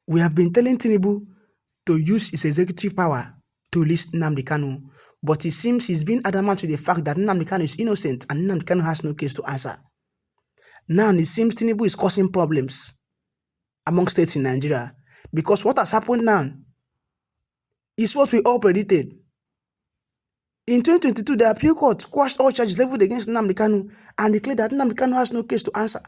We have been telling Tinubu to use his executive power to release Nnamdi Kanu, but it seems he's been adamant to the fact that Nnamdi Kanu is innocent and Nnamdi Kanu has no case to answer. Now it seems Tinubu is causing problems among states in Nigeria because what has happened now is what we all predicted. In 2022, the appeal court quashed all charges leveled against Nnamdi Kanu and declared that Nnamdi Kanu has no case to answer.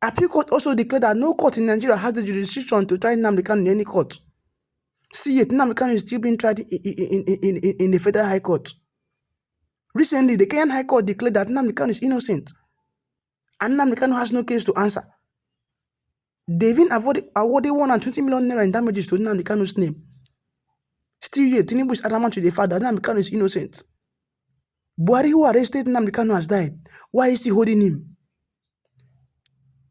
Appeal court also declared that no court in Nigeria has the jurisdiction to try Nnamdi Kanu in any court. See yet, Nnamdi Kanu is still being tried in the Federal High Court. Recently, the Kenyan High Court declared that Nnamdi Kanu is innocent and Nnamdi Kanu has no case to answer. They've been awarded 120 million naira in damages to Nnamdi Kanu's name. Still yet, Tinubu is adamant to the fact that Nnamdi Kanu is innocent. Buhari, who arrested Nnamdi Kanu, has died. Why is he holding him?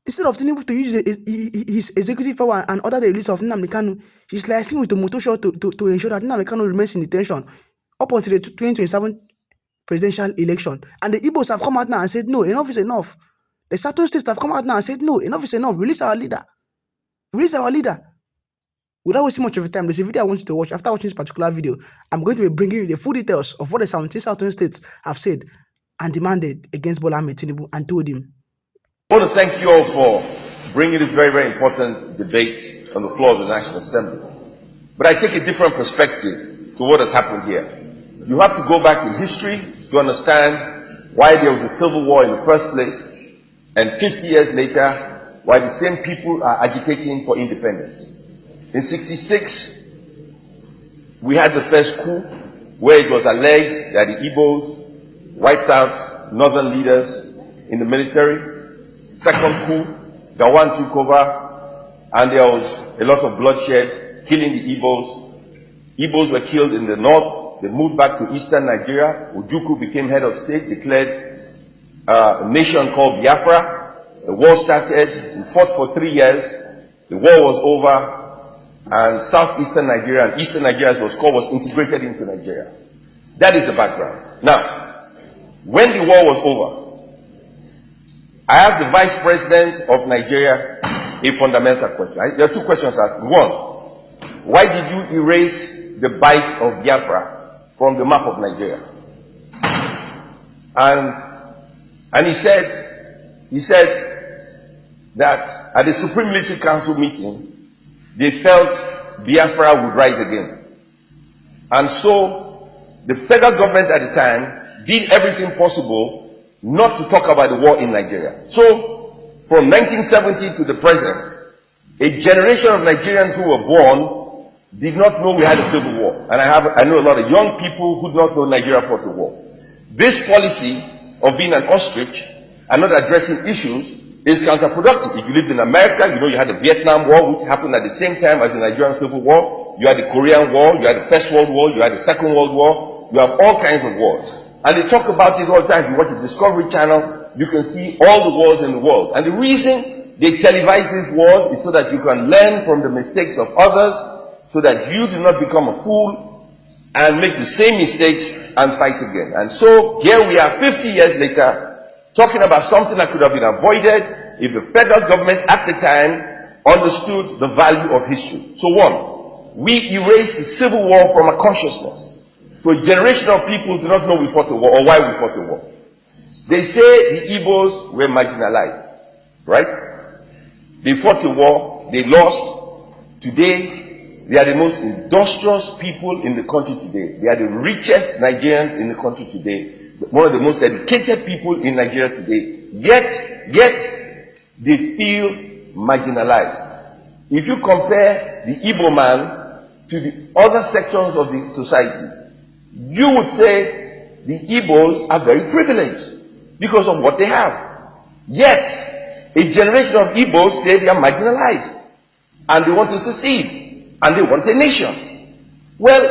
Instead of Tinubu to use his executive power and order the release of Nnamdi Kanu, he's liaising with the motor show to ensure that Nnamdi Kanu remains in detention up until the 2027 presidential election. And the Igbos have come out now and said, no, enough is enough. The Southern states have come out now and said, no, enough is enough. Release our leader. Release our leader. Without wasting much of your time, there's a video I want you to watch. After watching this particular video, I'm going to be bringing you the full details of what the 17 Southern states have said and demanded against Bola Tinubu and told him. I want to thank you all for bringing this very, very important debate on the floor of the National Assembly. But I take a different perspective to what has happened here. You have to go back in history to understand why there was a civil war in the first place, and 50 years later, why the same people are agitating for independence. In '66, we had the first coup, where it was alleged that the Igbos wiped out northern leaders in the military. Second coup, Gawan took over, and there was a lot of bloodshed, killing the Igbos. Igbos were killed in the north. They moved back to eastern Nigeria. Ojukwu became head of state, declared a nation called Biafra. The war started. We fought for 3 years. The war was over, and southeastern Nigeria and eastern Nigeria, as it was called, was integrated into Nigeria. That is the background. Now, when the war was over, I asked the Vice President of Nigeria a fundamental question. There are two questions asked. One, why did you erase the bite of Biafra from the map of Nigeria? And he said that at the Supreme Military Council meeting, they felt Biafra would rise again. And so the federal government at the time did everything possible not to talk about the war in Nigeria. So from 1970 to the present, a generation of Nigerians who were born did not know we had a civil war. And I know a lot of young people who do not know Nigeria fought the war. This policy of being an ostrich and not addressing issues is counterproductive. If you lived in America, you know you had the Vietnam War, which happened at the same time as the Nigerian Civil War. You had the Korean War, you had the First World War, you had the Second World War. You have all kinds of wars. And they talk about it all the time. If you watch the Discovery Channel, you can see all the wars in the world. And the reason they televise these wars is so that you can learn from the mistakes of others, so that you do not become a fool and make the same mistakes and fight again. And so here we are 50 years later, talking about something that could have been avoided if the federal government at the time understood the value of history. So one, we erased the Civil War from our consciousness. So a generation of people do not know we fought the war or why we fought the war. They say the Igbos were marginalized, right? They fought the war, they lost. Today, they are the most industrious people in the country today. They are the richest Nigerians in the country today. One of the most educated people in Nigeria today. Yet, they feel marginalized. If you compare the Igbo man to the other sections of the society, you would say the Igbos are very privileged because of what they have. Yet, a generation of Igbos say they are marginalized and they want to secede and they want a nation. Well,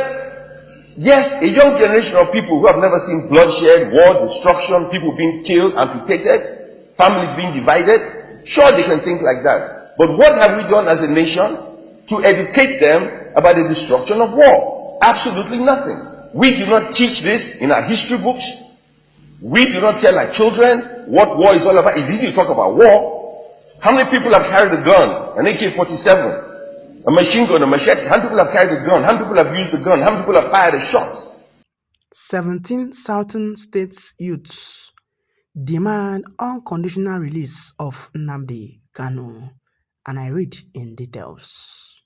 yes, a young generation of people who have never seen bloodshed, war, destruction, people being killed, amputated, families being divided, sure they can think like that. But what have we done as a nation to educate them about the destruction of war? Absolutely nothing. We do not teach this in our history books. We do not tell our children what war is all about. It's easy to talk about war. How many people have carried a gun, an AK-47, a machine gun, a machete? How many people have carried a gun? How many people have used a gun? How many people have fired a shot? 17 southern states youths demand unconditional release of Nnamdi Kanu, and I read in details.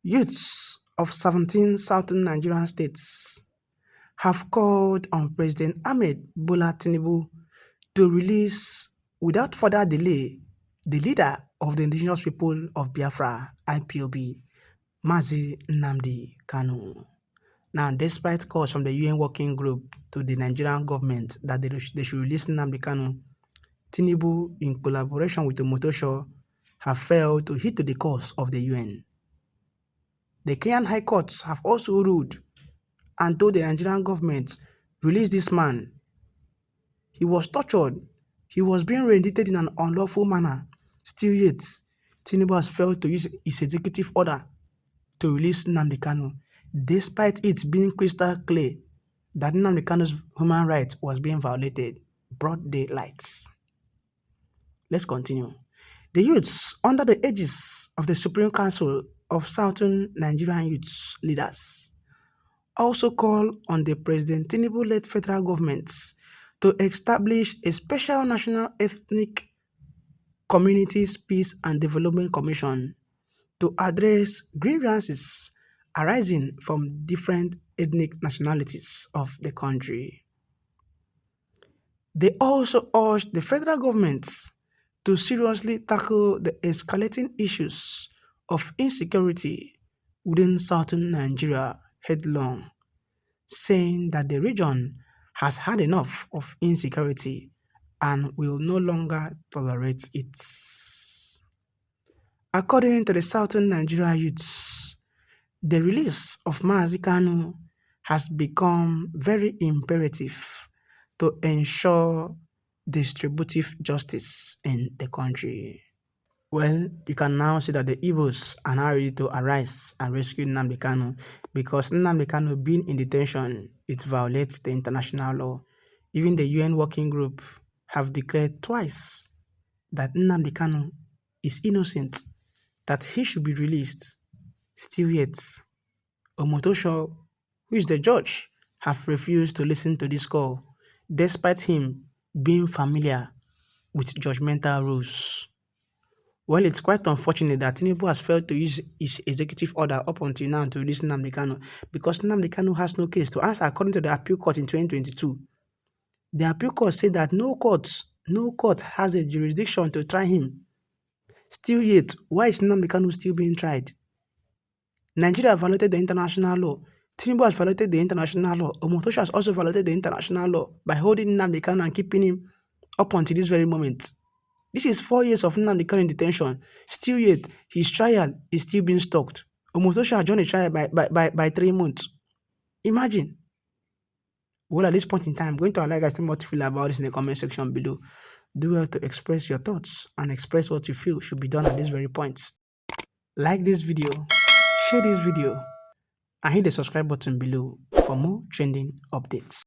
Youths of 17 southern Nigerian states have called on President Bola Tinubu to release, without further delay, the leader of the indigenous people of Biafra, IPOB, Mazi Nnamdi Kanu. Now, despite calls from the UN working group to the Nigerian government that they should release Nnamdi Kanu, Tinubu, in collaboration with the Motosho, have failed to heed to the calls of the UN. The Kenyan High Courts have also ruled and told the Nigerian government, release this man. He was tortured. He was being rendited in an unlawful manner. Still yet, Tinubu has failed to use his executive order to release Nnamdi Kanu, despite it being crystal clear that Nnamdi Kanu's human rights was being violated. Broad daylight. Let's continue. The youths, under the aegis of the Supreme Council of Southern Nigerian Youths Leaders, also call on the President Tinubu-led federal governments to establish a special national ethnic communities peace and development commission to address grievances arising from different ethnic nationalities of the country. They also urged the federal governments to seriously tackle the escalating issues of insecurity within southern Nigeria headlong, saying that the region has had enough of insecurity and will no longer tolerate it. According to the southern Nigeria youths, the release of Mazi Kanu has become very imperative to ensure distributive justice in the country. Well, you can now see that the Igbos are now ready to arise and rescue Nnamdi Kanu, because Nnamdi Kanu being in detention, it violates the international law. Even the UN working group have declared twice that Nnamdi Kanu is innocent, that he should be released. Still yet, Omotosho, who is the judge, have refused to listen to this call, despite him being familiar with judgmental rules. Well, it's quite unfortunate that Tinubu has failed to use his executive order up until now to release Nnamdi Kanu, because Nnamdi Kanu has no case to answer according to the appeal court in 2022. The appeal court said that no court has a jurisdiction to try him. Still yet, why is Nnamdi Kanu still being tried? Nigeria violated the international law. Tinubu has violated the international law. Omotosho has also violated the international law by holding Nnamdi Kanu and keeping him up until this very moment. This is 4 years of Nnamdi Kanu in detention. Still yet, his trial is still being stalked. Omotosho adjourned the trial by 3 months. Imagine. Well, at this point in time, I'm going to allow you guys to tell me what you feel about this in the comment section below. Do well to express your thoughts and express what you feel should be done at this very point. Like this video, share this video, and hit the subscribe button below for more trending updates.